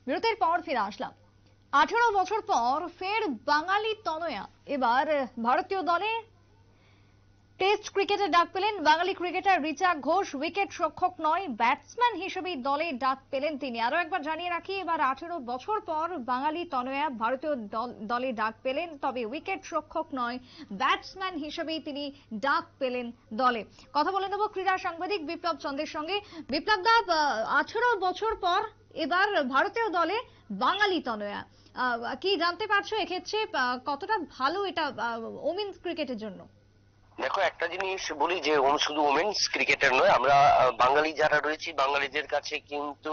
বিরতির পর ফিরে আসলাম। 18 বছর পর ফের বাঙালি তনয়া এবার ভারতীয় দলে টেস্ট ক্রিকেটে ডাক পেলেন বাঙালি ক্রিকেটার রিচা ঘোষ। উইকেট রক্ষক নয়, ব্যাটসম্যান হিসেবে দলে ডাক পেলেন তিনি। আরো একবার জানিয়ে রাখি, এবার 18 বছর পর বাঙালি তনয়া ভারতীয় দলে ডাক পেলেন, তবে উইকেট রক্ষক নয়, ব্যাটসম্যান হিসেবেই তিনি ডাক পেলেন দলে। কথা বলে নেব ক্রীড়া সাংবাদিক বিপ্লব চন্দ্রের সঙ্গে। বিপ্লব দা, 18 বছর পর এবার ভারতীয় দলে বাঙালি তনয়া, কি জানতে পারছো এক্ষেত্রে কতটা ভালো এটা ওমেন্স ক্রিকেটের জন্য? দেখো, একটা জিনিস বলি যে শুধু ওমেন্স ক্রিকেটের নয়, আমরা বাঙালি যারা রয়েছি বাঙালিদের কাছে কিন্তু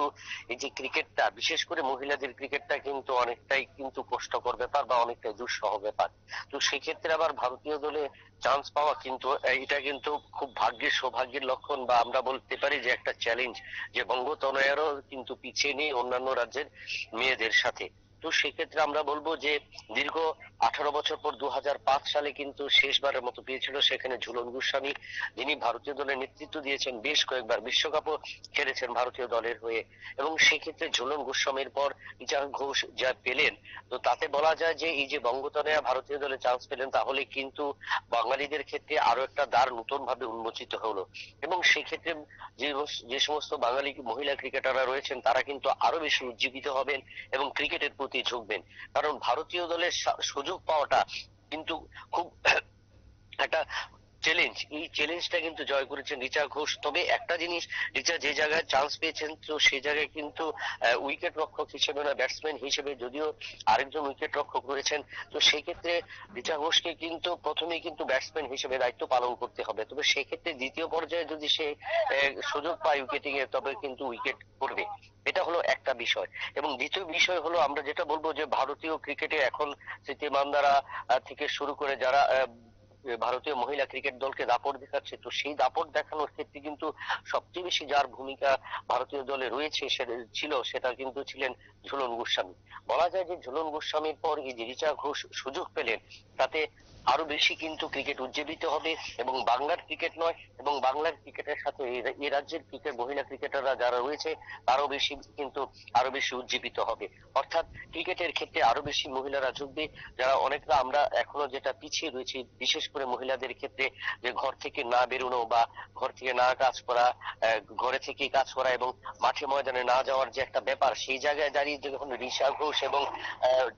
এই যে ক্রিকেটটা, বিশেষ করে মহিলাদের ক্রিকেটটা কিন্তু অনেকটাই কিন্তু কষ্টকর ব্যাপার বা অনেকটাই দুঃসহ ব্যাপার। তো সেক্ষেত্রে আবার ভারতীয় দলে চান্স পাওয়া কিন্তু এটা কিন্তু খুব ভাগ্যের, সৌভাগ্যের লক্ষণ, বা আমরা বলতে পারি যে একটা চ্যালেঞ্জ, যে বঙ্গতনয়ারও কিন্তু পিছিয়ে নেই অন্যান্য রাজ্যের মেয়েদের সাথে। তো সেক্ষেত্রে আমরা বলবো যে দীর্ঘ 18 বছর পর 2005 সালে কিন্তু শেষবারের মতো পেয়েছিল সেখানে ঝুলন গোস্বামী, যিনি ভারতীয় দলের নেতৃত্ব দিয়েছেন, বেশ কয়েকবার বিশ্বকাপও খেলেছেন ভারতীয় দলের হয়ে। এবং সেক্ষেত্রে ঝুলন গোস্বামীর পর রিচা ঘোষ যা পেলেন, তো তাতে বলা যায় যে এই যে বঙ্গতনয়া ভারতীয় দলে চান্স পেলেন, তাহলে কিন্তু বাঙালিদের ক্ষেত্রে আরো একটা দ্বার নতুন ভাবে উন্মোচিত হলো। এবং সেক্ষেত্রে যে সমস্ত বাঙালি মহিলা ক্রিকেটাররা রয়েছেন তারা কিন্তু আরো বেশি উজ্জীবিত হবেন এবং ক্রিকেটের প্রতি ঝুঁকবেন। কারণ ভারতীয় দলের সুযোগ পাওয়াটা কিন্তু খুব একটা চ্যালেঞ্জ। এই চ্যালেঞ্জটা কিন্তু জয় করেছেন রিচা ঘোষ। তবে একটা জিনিস, রিচা যে জায়গায় চান্স পেয়েছেন, তো সে জায়গায় কিন্তু উইকেট রক্ষক হিসেবে না, ব্যাটসম্যান হিসেবে, যদিও আরেকজন উইকেট রক্ষক রয়েছেন। তো সেক্ষেত্রে রিচা ঘোষকে কিন্তু প্রথমেই কিন্তু ব্যাটসম্যান হিসেবে দায়িত্ব পালন করতে হবে। তবে সেক্ষেত্রে দ্বিতীয় পর্যায়ে যদি সে সুযোগ পায় উইকেটিং এ, তবে কিন্তু উইকেট পড়বে। এটা হলো একটা বিষয়। এবং দ্বিতীয় বিষয় হলো, আমরা যেটা বলবো যে ভারতীয় ক্রিকেটে এখন স্মৃতি মান্দানা থেকে শুরু করে যারা ভারতীয় মহিলা ক্রিকেট দলকে দাপট দেখাচ্ছে, তো সেই দাপট দেখানোর ক্ষেত্রে কিন্তু সবচেয়ে বেশি যার ভূমিকা ভারতীয় দলে রয়েছে সেটা কিন্তু ছিলেন ঝুলন গোস্বামী। বলা যায় যে ঝুলন গোস্বামীর পর এই যে রিচা ঘোষ সুযোগ পেলেন, তাতে আরো বেশি কিন্তু ক্রিকেট উজ্জীবিত হবে। এবং বাংলার ক্রিকেট নয়, এবং বাংলার ক্রিকেটের সাথে এই রাজ্যের ক্রিকেট মহিলা ক্রিকেটাররা যারা রয়েছে তারও বেশি কিন্তু আরো বেশি উজ্জীবিত হবে। অর্থাৎ ক্রিকেটের ক্ষেত্রে আরো বেশি মহিলারা ঝুঁকবে, যারা অনেকটা আমরা এখনো যেটা পিছিয়ে রয়েছি, বিশেষ করে মহিলাদের ক্ষেত্রে, যে ঘর থেকে না বেরোনো বা ঘর থেকে না কাজ করা, ঘরে থেকেই কাজ করা এবং মাঠে ময়দানে না যাওয়ার যে একটা ব্যাপার, সেই জায়গায় দাঁড়িয়ে যখন রিচা ঘোষ এবং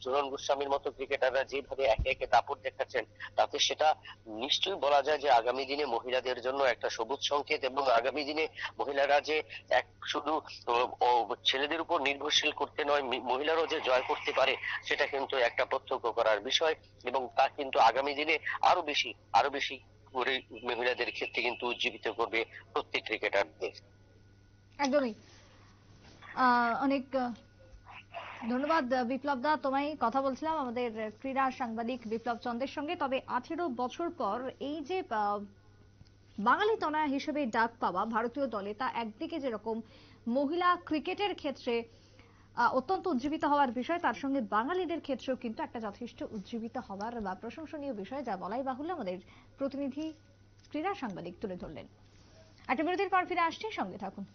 ঝুলন গোস্বামীর মতো ক্রিকেটাররা যেভাবে একে একে দাপট দেখাচ্ছেন, তাতে সেটা নিশ্চয়ই বলা যায় যে আগামী দিনে মহিলাদের জন্য একটা সবুজ সংকেত। এবং আগামী দিনে মহিলারা যে এক শুধু ছেলেদের উপর নির্ভরশীল করতে নয়, মহিলারাও যে জয় করতে পারে, সেটা কিন্তু একটা প্রত্যক্ষ করার বিষয়। এবং তা কিন্তু আগামী দিনে আরো বেশি করে মহিলাদের ক্ষেত্রে কিন্তু উজ্জীবিত করবে প্রত্যেক ক্রিকেটারদের। একদমই। অনেক ধন্যবাদ বিপ্লব দা, তোমায় কথা বলছিলাম আমাদের ক্রীড়া সাংবাদিক বিপ্লব চন্দ্রের সঙ্গে। তবে 18 বছর পর এই যে বাঙালি তনয়া হিসেবে ডাক পাওয়া ভারতীয় দলে, তা একদিকে যেরকম মহিলা ক্রিকেটের ক্ষেত্রে অত্যন্ত উজ্জীবিত হওয়ার বিষয়, তার সঙ্গে বাঙালিদের ক্ষেত্রেও কিন্তু একটা যথেষ্ট উজ্জীবিত হওয়ার বা প্রশংসনীয় বিষয়, যা বলাই বাহুল্য। আমাদের প্রতিনিধি ক্রীড়া সাংবাদিক তুলে ধরলেন। একটা বিরতির পর ফিরে আসছি, সঙ্গে থাকুন।